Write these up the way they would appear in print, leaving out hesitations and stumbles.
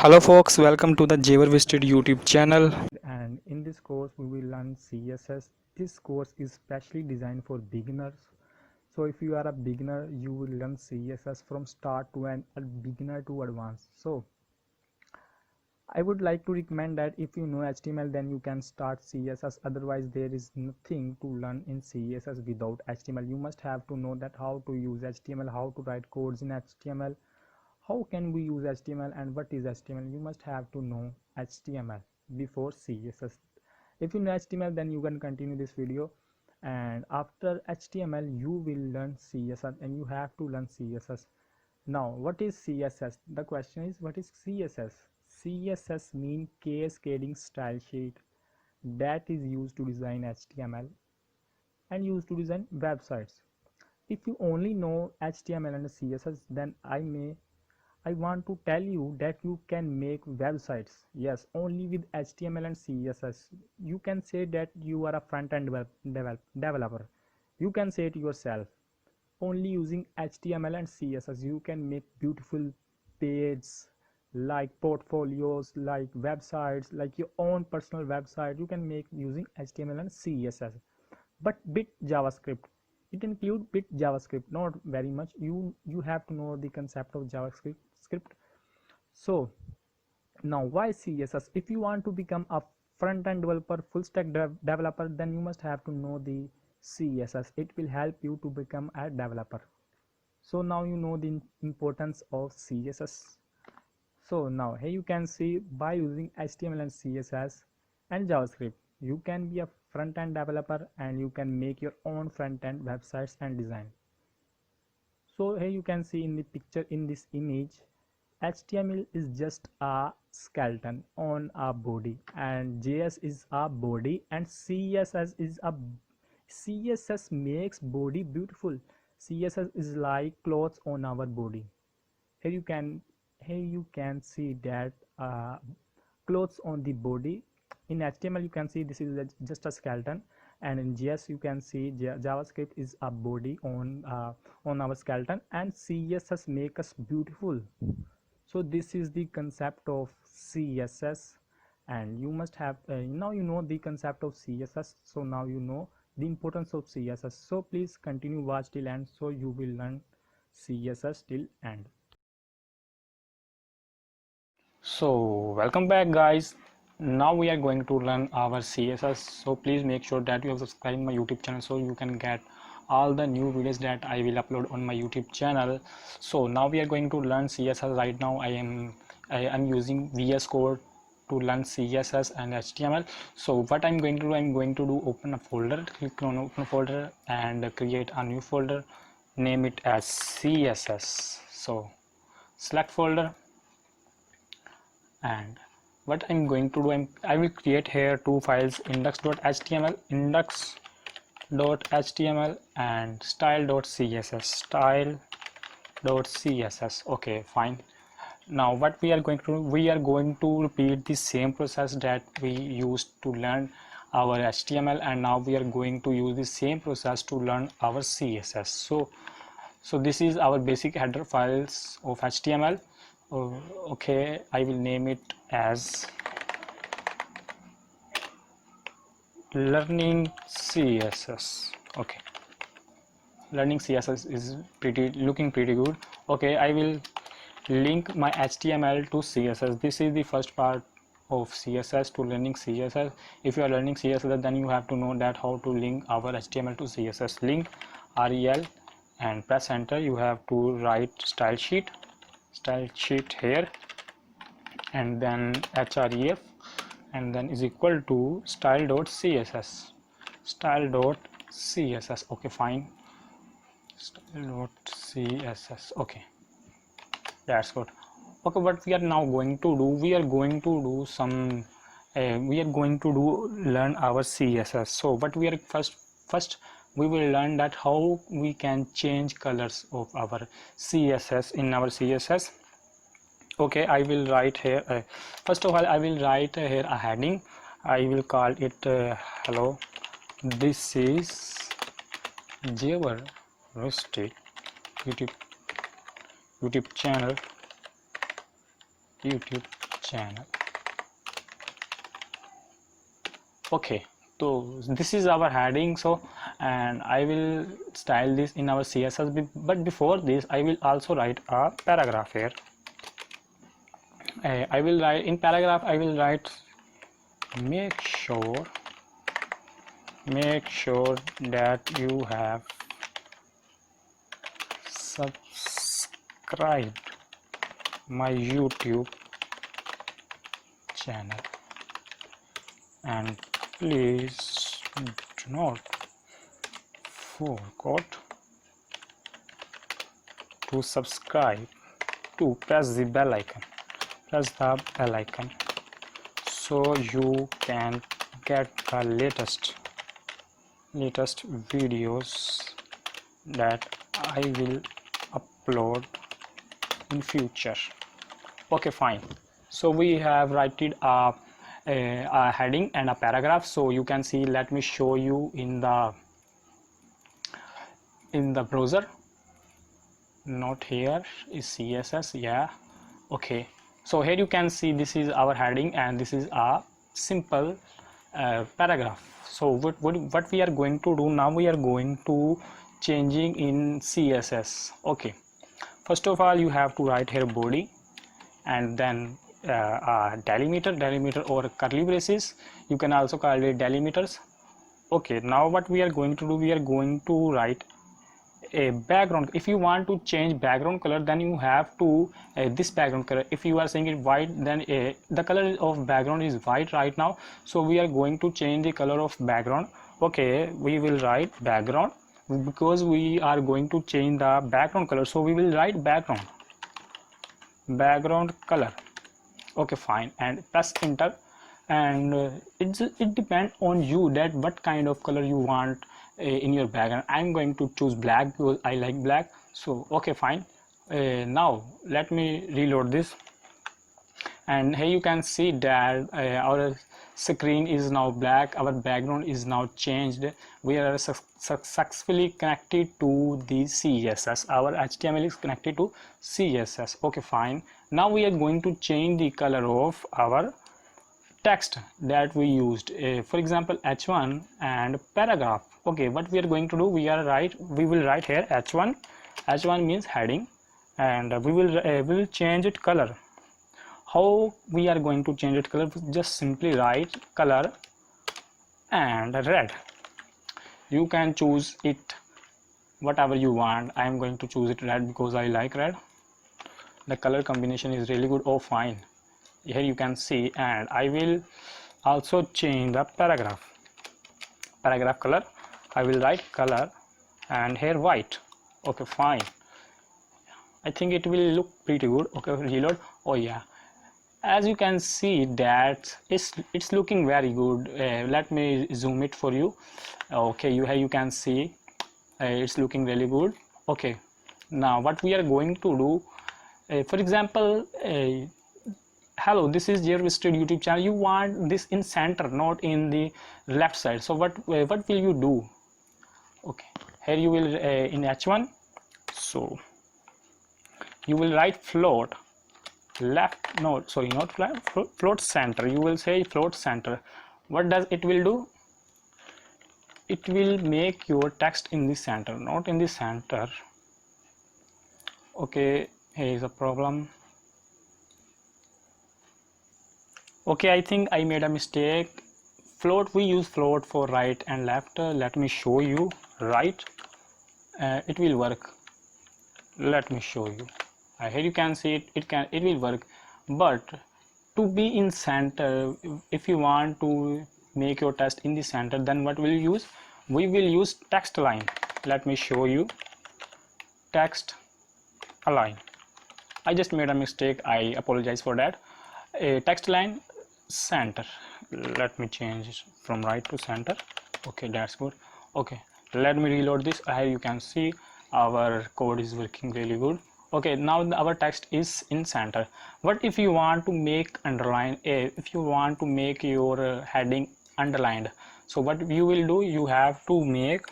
Hello folks, welcome to the Javarevisited YouTube channel, and in this course we will learn CSS. This course is specially designed for beginners. So if you are a beginner, you will learn CSS from start to end, a beginner to advanced. So I would like to recommend that if you know HTML, then you can start CSS. Otherwise there is nothing to learn in CSS without HTML. You must have to know that how to use HTML, how to write codes in HTML, how can we use HTML, and what is HTML. You must have to know HTML before CSS. If you know HTML, then you can continue this video, and after HTML you will learn CSS, and you have to learn CSS. Now what is CSS? The question is, what is CSS? CSS means Cascading Style Sheet, that is used to design HTML and used to design websites. If you only know HTML and CSS, then I want to tell you that you can make websites, yes, only with HTML and CSS. You can say that you are a front-end developer. You can say it yourself. Only using HTML and CSS, you can make beautiful pages, like portfolios, like websites, like your own personal website. You can make using HTML and CSS. But bit JavaScript, it include bit JavaScript, not very much. You have to know the concept of JavaScript. So now why CSS? If you want to become a front-end developer, full stack developer, then you must have to know the CSS. It will help you to become a developer. So now you know the importance of CSS. So now here you can see, by using HTML and CSS and JavaScript, you can be a front-end developer and you can make your own front-end websites and design. So here you can see in the picture, in this image, HTML is just a skeleton on a body, and JS is a body, and CSS makes body beautiful. CSS is like clothes on our body. Here you can see that clothes on the body. In HTML you can see this is just a skeleton, and in JS you can see JavaScript is a body on our skeleton, and CSS make us beautiful. So this is the concept of CSS, and you must have now you know the concept of CSS. So now you know the importance of CSS. So please continue watch till end, so you will learn CSS till end. So welcome back guys. Now we are going to learn our CSS. So please make sure that you have subscribed my YouTube channel so you can get all the new videos that I will upload on my YouTube channel. So now we are going to learn CSS. Right now I am using VS Code to learn CSS and HTML. So what I'm going to do, I'm going to do open a folder, click on open folder and create a new folder, name it as CSS. So select folder, and what I'm going to do, I will create here two files, index.html and style.css. Okay, fine. Now what we are going to do, we are going to repeat the same process that we used to learn our HTML, and now we are going to use the same process to learn our CSS. So this is our basic header files of HTML. Okay, I will name it as learning CSS. Okay, learning CSS is looking pretty good. Okay, I will link my HTML to CSS. This is the first part of CSS, to learning CSS. If you are learning CSS, then you have to know that how to link our HTML to CSS. Link rel and press enter. You have to write style sheet here, and then href, and then is equal to style.css. Okay, fine. Style.css. Okay, that's good. Okay, what we are now going to do, we are going to do learn our CSS. So what we are first we will learn that how we can change colors of our CSS in our CSS. Okay, I will write here first of all I will write here a heading. I will call it hello, this is Javarevisited YouTube channel channel. Okay, so this is our heading. So, and I will style this in our CSS, but before this I will also write a paragraph here. I will write in paragraph, I will write make sure that you have subscribed my YouTube channel, and please do not forget to subscribe, to press the bell icon, so you can get the latest videos that I will upload in future. Okay, fine. So we have written a heading and a paragraph. So you can see, let me show you in the browser. Not here is CSS, yeah. Okay, so here you can see this is our heading and this is a simple paragraph. So what we are going to do now, we are going to changing in CSS. Okay, first of all you have to write here body, and then a delimiter or curly braces, you can also call it delimiters. Okay, now what we are going to do, we are going to write a background. If you want to change background color, then you have to this background color, if you are saying it white, then the color of background is white right now, so we are going to change the color of background. Okay, we will write background because we are going to change the background color, so we will write background color. Okay, fine, and press enter, and it depends on you that what kind of color you want in your background. I'm going to choose black because I like black. So okay, fine. Now let me reload this, and here you can see that our screen is now black, our background is now changed, we are successfully connected to the CSS, our HTML is connected to CSS. Okay, fine. Now we are going to change the color of our text that we used, for example h1 and paragraph. Okay, what we are going to do, we will write here h1 means heading, and we will change it color. How we are going to change it color? Just simply write color and red. You can choose it whatever you want. I am going to choose it red because I like red. The color combination is really good. Oh, fine. Here you can see, and I will also change the paragraph color. I will write color and here white. Okay, fine. I think it will look pretty good. Okay, reload. Oh yeah, as you can see that it's looking very good. Let me zoom it for you. Okay, you can see it's looking really good. Okay, now what we are going to do, for example, hello, this is Javarevisited YouTube channel. You want this in center, not in the left side. So what will you do? Okay, here you will in h1, so you will write float left, no, sorry, not float center. You will say float center. What does it will do? It will make your text in the center, not in the center. Okay, here is a problem. Okay, I think I made a mistake. Float, we use float for right and left. Let me show you. Right, it will work. Let me show you. Here you can see it will work, but to be in center, if you want to make your text in the center, then what will you use? We will use text align. Let me show you. Text align. I just made a mistake. I apologize for that. Text align center. Let me change it from right to center. Okay, that's good. Okay, let me reload this. Here you can see our code is working really good. Okay, now our text is in center. What if you want to make underline, if you want to make your heading underlined? So what you will do, you have to make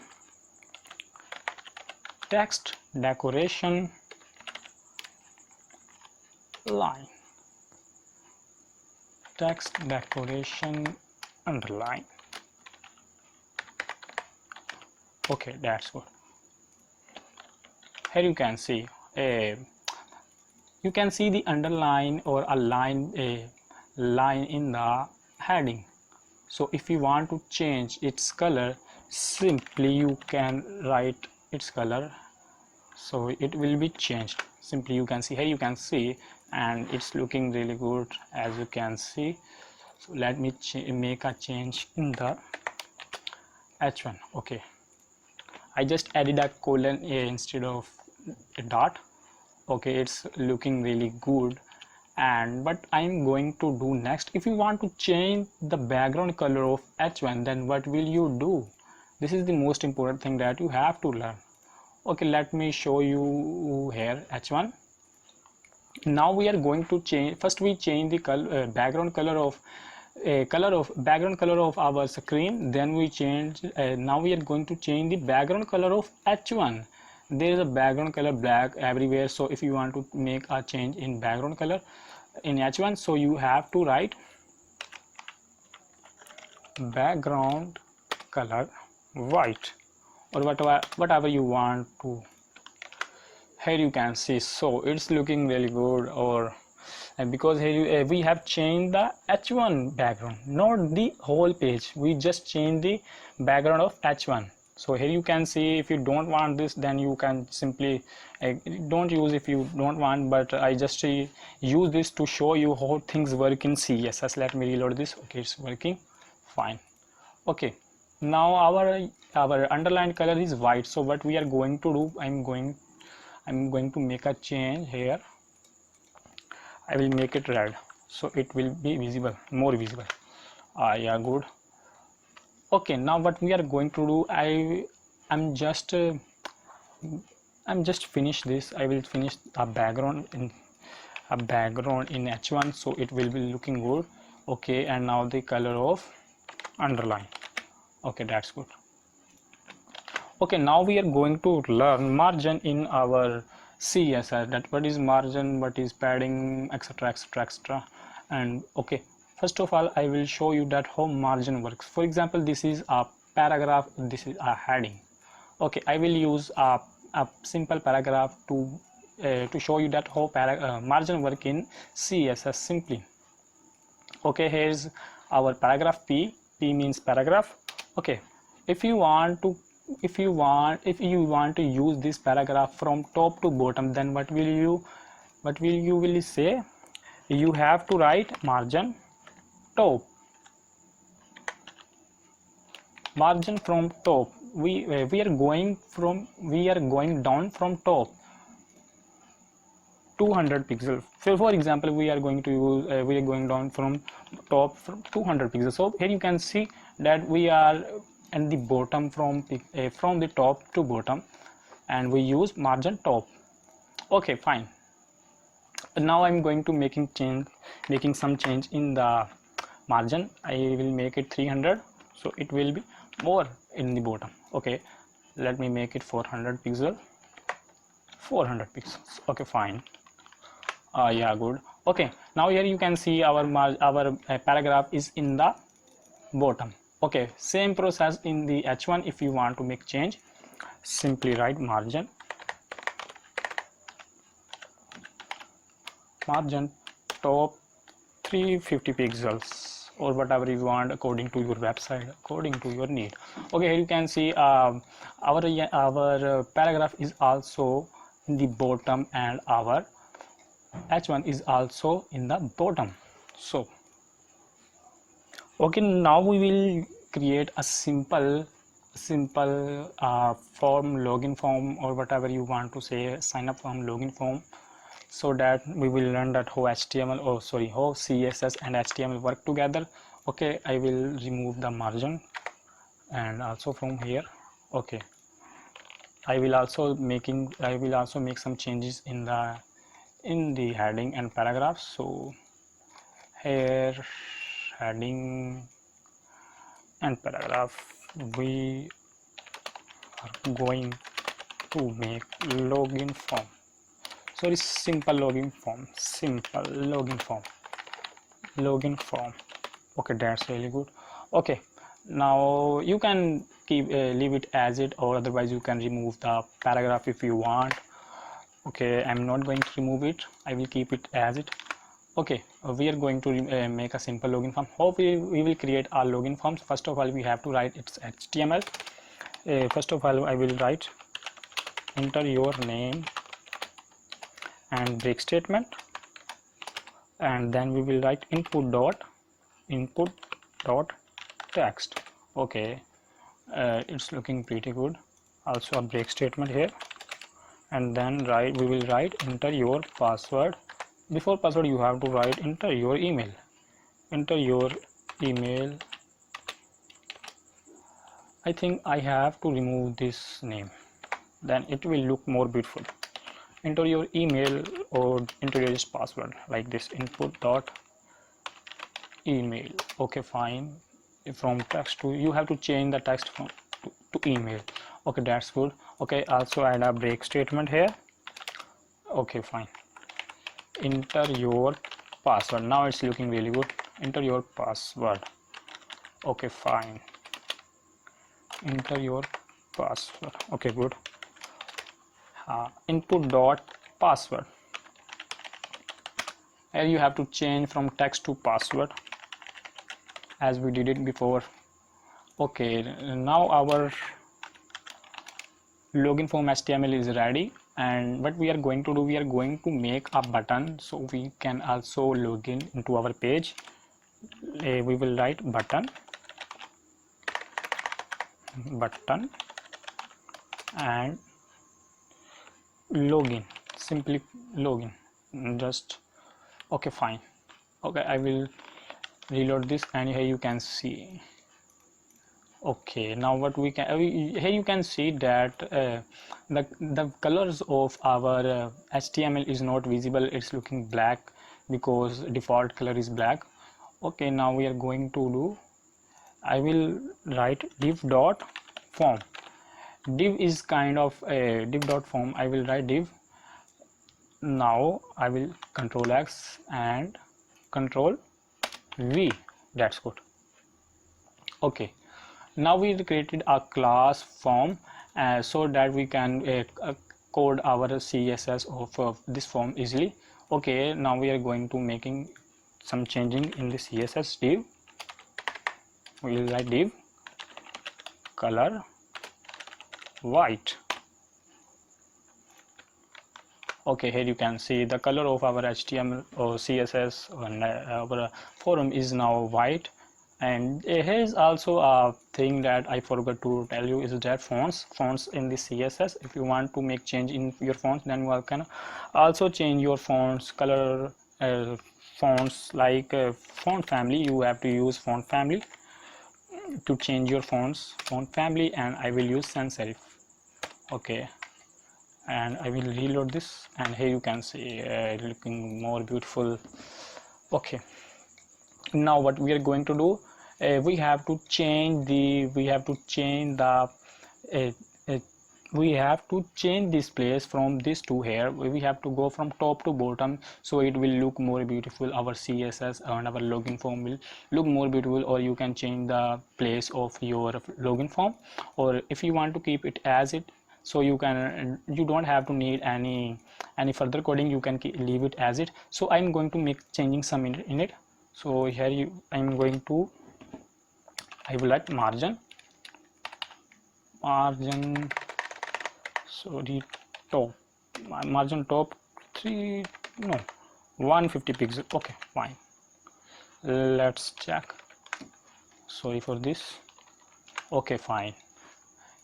text decoration line. text decoration underline. Okay, that's good. Here you can see the underline or a line in the heading. So if you want to change its color, simply you can write its color, so it will be changed. Simply you can see, here you can see, and it's looking really good, as you can see. So let me make a change in the h1. Okay, I just added a colon instead of a dot. Okay, it's looking really good. And what I'm going to do next, if you want to change the background color of h1, then what will you do? This is the most important thing that you have to learn. Okay, let me show you here h1. Now we are going to change, first we change the color, background color of background color of our screen, then we change now we are going to change the background color of h1. There is a background color black everywhere, so if you want to make a change in background color in h1, so you have to write background color white or whatever you want to. Here you can see, so it's looking really good. Or because here we have changed the h1 background, not the whole page, we just change the background of h1. So here you can see, if you don't want this, then you can simply don't use if you don't want, but I just use this to show you how things work in CSS. Let me reload this. Okay, it's working fine. Okay, now our underlined color is white, so what we are going to do, I'm going to make a change here. I will make it red, so it will be visible, more visible. Yeah, good. Okay, now what we are going to do, I'm just finish this. I will finish a background in h1, so it will be looking good. Okay, and now the color of underline. Okay, that's good. Okay, now we are going to learn margin in our CSS, that what is margin, what is padding, etc, etc, etc. And okay, first of all, I will show you that how margin works. For example, this is a paragraph, this is a heading. Okay, I will use a simple paragraph to show you that how margin work in CSS simply. Okay, here's our paragraph. P means paragraph. Okay, if you want to use this paragraph from top to bottom, then what will you say? You have to write margin top, margin from top. We are going down from top 200 pixels. So for example, we are going to use we are going down from top from 200 pixels. So here you can see that we are at the bottom from the top to bottom, and we use margin top. Okay, fine. Now I'm going to making some change in the margin. I will make it 300, so it will be more in the bottom. Okay, let me make it 400 pixels. Okay, fine. Yeah, good. Okay, now here you can see our paragraph is in the bottom. Okay, same process in the h1. If you want to make change, simply write margin top 350 pixels or whatever you want, according to your website, according to your need. Okay, here you can see our paragraph is also in the bottom, and our h1 is also in the bottom. So okay, now we will create a simple form, login form, or whatever you want to say, sign up form, login form, so that we will learn that how how CSS and HTML work together. Okay, I will remove the margin, and also from here. Okay, I will also make some changes in the heading and paragraph. So here, heading and paragraph, we are going to make login form. Sorry, simple login form. login form. Okay, that's really good. Okay, now you can keep leave it as it, or otherwise you can remove the paragraph if you want. Okay, I'm not going to remove it, I will keep it as it. Okay, we are going to make a simple login form. How we will create our login forms? First of all, we have to write its HTML. First of all, I will write enter your name and break statement, and then we will write input dot text. Okay, it's looking pretty good. Also a break statement here, and then we will write enter your password. Before password you have to write enter your email. I think I have to remove this name, then it will look more beautiful. Enter your email or enter your password like this, input dot email. Okay, fine. From text to, you have to change the text from to email. Okay, that's good. Okay, also add a break statement here. Okay, fine. Enter your password. Now it's looking really good. Enter your password. Okay, fine. Enter your password. Okay, good. Input dot password. Here you have to change from text to password as we did it before. Okay, now our login form HTML is ready, and what we are going to do, we are going to make a button so we can also log in into our page. We will write button and login, simply login, just okay, fine. Okay, I will reload this, and here you can see. Okay, now what we can here you can see that the colors of our HTML is not visible. It's looking black because default color is black. Okay, now we are going to do, I will write div dot form. Div is kind of a div dot form. I will write div. Now I will control X and control V. That's good. Okay, now we created a class form so that we can code our CSS of this form easily. Okay, now we are going to making some changing in the CSS div. We will write div color white. Okay, here you can see the color of our HTML or CSS and our forum is now white. And here's also a thing that I forgot to tell you, is that fonts in the CSS, if you want to make change in your fonts, then you can also change your fonts color. Fonts like font family, you have to use font family to change your font family, and I will use sans serif. Okay, and I will reload this, and here you can see looking more beautiful. Okay, now what we are going to do, we have to change this place from this to here. We have to go from top to bottom, so it will look more beautiful. Our CSS and our login form will look more beautiful. Or you can change the place of your login form, or if you want to keep it as it, so you don't have to need any further coding, you can leave it as it. So I'm going to make changing some in it. So here I'm going to, I will write margin, sorry, top, margin top 150 pixel. Okay, fine, let's check. Sorry for this. Okay, fine,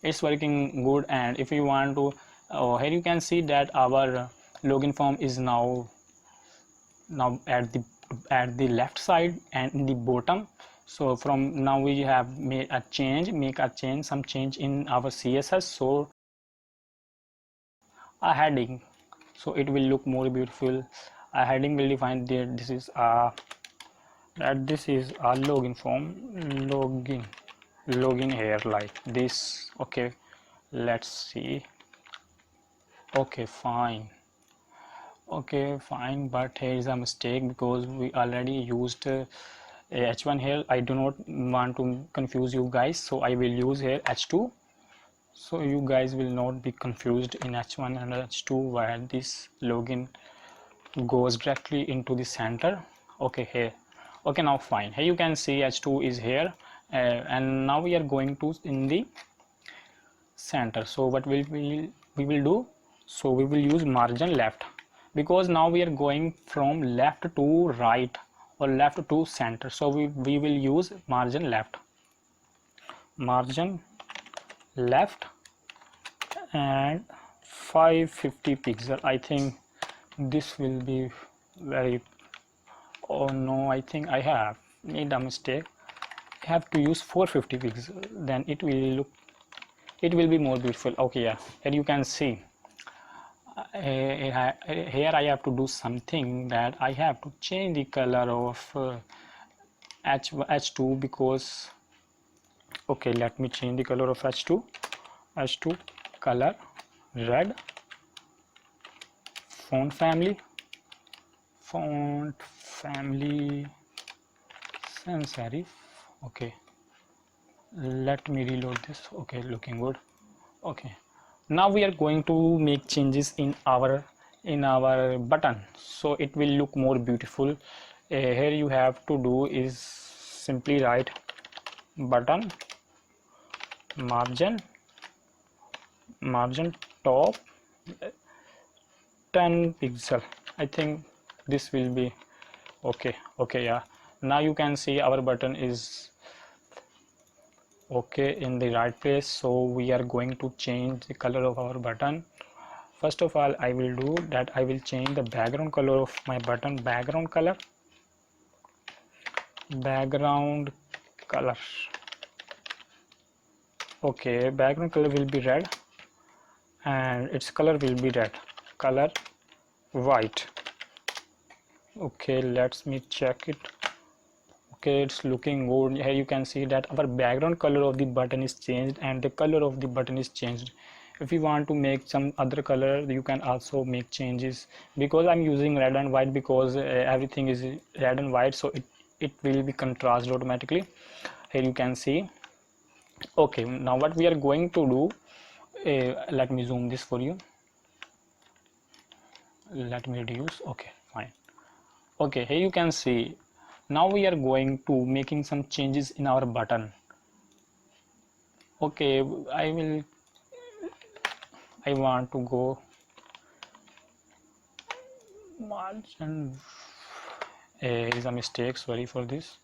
it's working good. And if you want to, here you can see that our login form is now at the left side and in the bottom. So from now we have made a change, some change in our CSS. So a heading, so it will look more beautiful. A heading will define that this is a login form, login here like this. Okay, let's see. Okay, fine. Okay, fine, but here is a mistake because we already used h1 here. I do not want to confuse you guys, so I will use here h2, so you guys will not be confused in h1 and h2 where this login goes directly into the center. Okay, here. Okay, now fine, here you can see h2 is here, and now we are going to in the center. So what we will do, so we will use margin left, because now we are going from left to right or left to center, so we will use margin left, margin left, and 550 pixel. I think this will be very, oh no, I think I have made a mistake. I have to use 450 pixel, then it will be more beautiful. Okay, yeah, and you can see here I have to do something, that I have to change the color of H2, because okay, let me change the color of H2 color red, font family sans serif. Okay, let me reload this. Okay, looking good. Okay, now we are going to make changes in our button, so it will look more beautiful. Here you have to do is simply write button margin top 10 pixel. I think this will be okay. Okay, yeah, now you can see our button is okay in the right place. So we are going to change the color of our button. First of all, I will do that, I will change the background color of my button. Background color okay, background color will be red, and its color will be color white. Okay, let me check it. Okay, it's looking good. Here you can see that our background color of the button is changed and the color of the button is changed. If you want to make some other color, you can also make changes. Because I'm using red and white, because everything is red and white, so it will be contrasted automatically. Here you can see. Okay, now what we are going to do, let me zoom this for you, let me reduce. Okay, fine. Okay, here you can see, now we are going to making some changes in our button. Okay, I want to go margin. It is a mistake, sorry for this.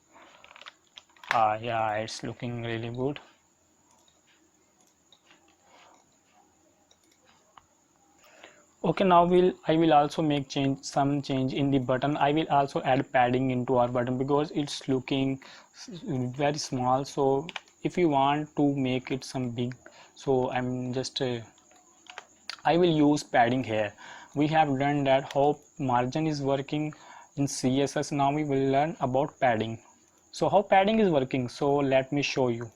Yeah, it's looking really good. Okay, now I will also make some change in the button. I will also add padding into our button, because it's looking very small. So if you want to make it some big, so I'm just I will use padding here. We have done that how margin is working in CSS. Now we will learn about padding. So how padding is working, so let me show you.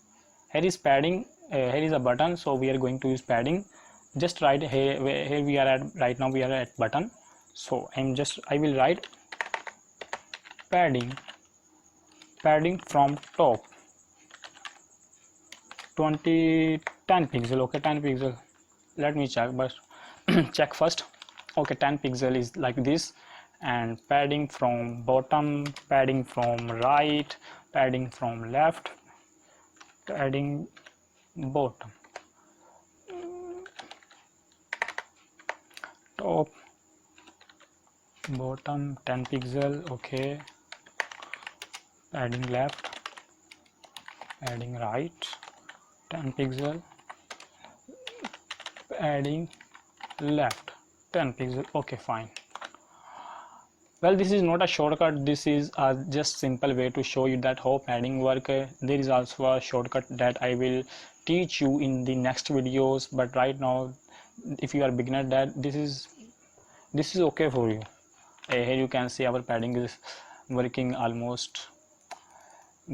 Here is padding, here is a button, so we are going to use padding. Just write here we are at, right now we are at button, so I will write padding from top 10 pixel. Okay, 10 pixel, let me check, but check first. Okay, 10 pixel is like this, and padding from bottom, padding from right, padding from left, padding bottom, top, bottom 10 pixel. Okay, padding left, padding right 10 pixel, padding left 10 pixel. Okay, fine. Well, this is not a shortcut, this is just simple way to show you that how padding work. There is also a shortcut that I will teach you in the next videos, but right now if you are beginner, that this is okay for you. Here you can see our padding is working almost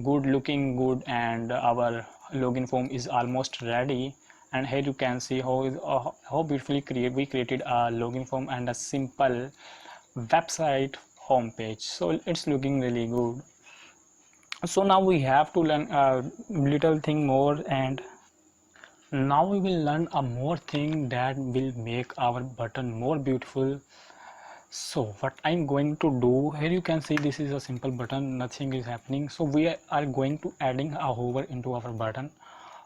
good, looking good, and our login form is almost ready. And here you can see how beautifully we created a login form and a simple website homepage. So it's looking really good. So now we have to learn a little thing more, and now we will learn a more thing that will make our button more beautiful. So what I'm going to do here, you can see this is a simple button, nothing is happening. So we are going to adding a hover into our button.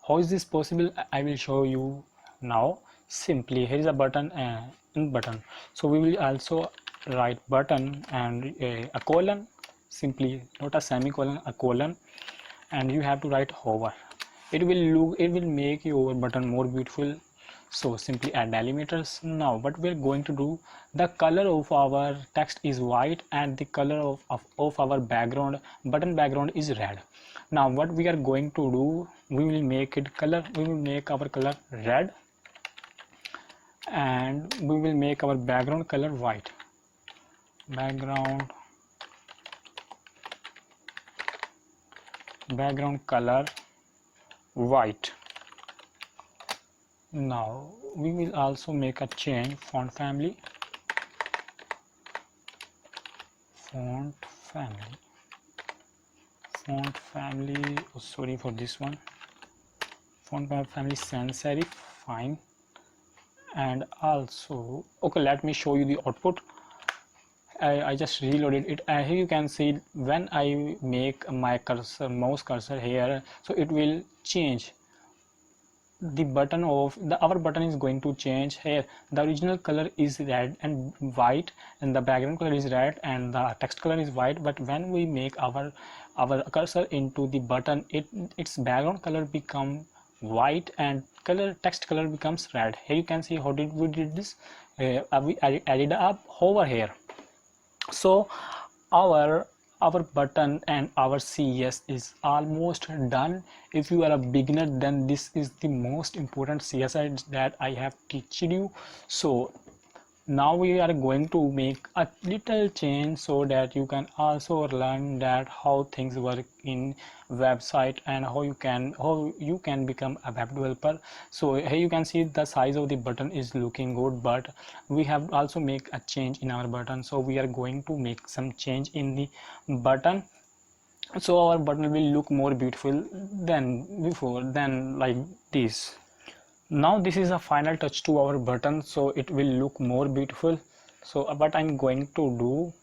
How is this possible? I will show you now. Simply here is a button and button. So we will also write button and a colon, simply not a semicolon, a colon, and you have to write hover. It will make your button more beautiful. So simply add delimiters. Now what we're going to do, the color of our text is white and the color of our background, button background, is red. Now what we are going to do, we will make our color red, and we will make our background color white. Background color white. Now we will also make a change, font family, oh, sorry for this one, font family sans serif, fine. And also, okay, let me show you the output. I just reloaded it. Here you can see when I make my cursor, mouse cursor here, so it will change the button of our button is going to change. Here the original color is red and white, and the background color is red and the text color is white. But when we make our cursor into the button, its background color become white and text color becomes red. Here you can see how we did this. We added up hover here. So our button and our CSS is almost done. If you are a beginner, then this is the most important CSS that I have teached you. So now we are going to make a little change so that you can also learn that how things work in website and how you can become a web developer. So here you can see the size of the button is looking good, but we have also make a change in our button. So we are going to make some change in the button, so our button will look more beautiful than before, than like this. Now this is a final touch to our button, so it will look more beautiful. So what I'm going to do,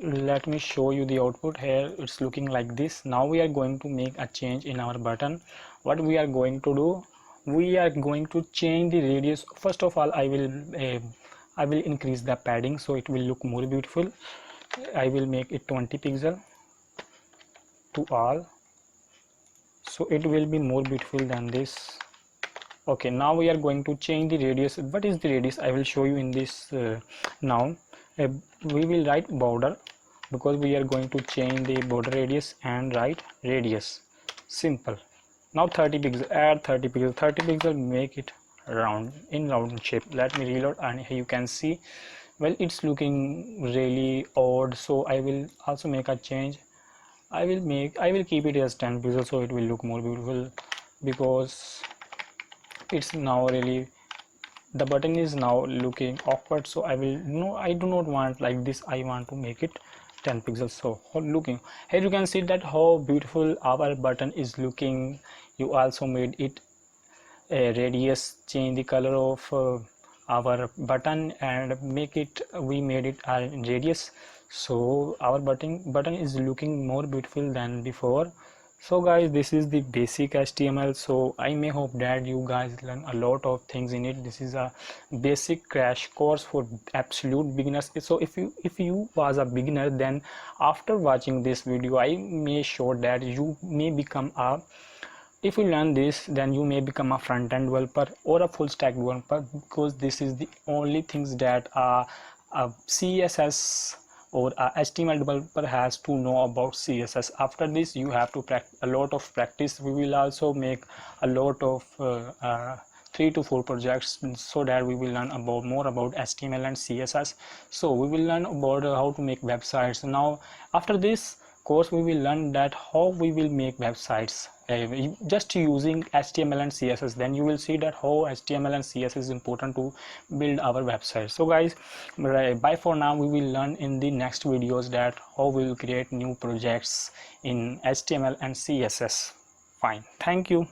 let me show you the output. Here it's looking like this. Now we are going to make a change in our button. What we are going to do, we are going to change the radius. First of all, I will increase the padding so it will look more beautiful. I will make it 20 pixel to all, so it will be more beautiful than this. Okay, now we are going to change the radius. What is the radius? I will show you in this. Now we will write border, because we are going to change the border radius, and write radius. Simple. Now 30 pixel, add 30 pixel. 30 pixel, make it round, in round shape. Let me reload, and here you can see, well, it's looking really odd. So I will also make a change. I will keep it as 10 pixels, so it will look more beautiful, because it's now really, the button is now looking awkward. So I do not want like this. I want to make it 10 pixels. So looking here, you can see that how beautiful our button is looking. You also made it a radius, change the color of our button and we made it a radius. So our button is looking more beautiful than before. So guys, this is the basic HTML. So I may hope that you guys learn a lot of things in it. This is a basic crash course for absolute beginners. So if you was a beginner, then after watching this video, I may show that you may become a, if you learn this, then you may become a front-end developer or a full stack developer, because this is the only things that a CSS or a HTML developer has to know about CSS. After this, you have to practice a lot of practice. We will also make a lot of 3 to 4 projects, so that we will learn more about HTML and CSS. So we will learn about how to make websites. Now after this course we will learn that how we will make websites just using HTML and CSS. Then you will see that how HTML and CSS is important to build our website. So guys, bye for now. We will learn in the next videos that how we will create new projects in HTML and CSS. Fine, thank you.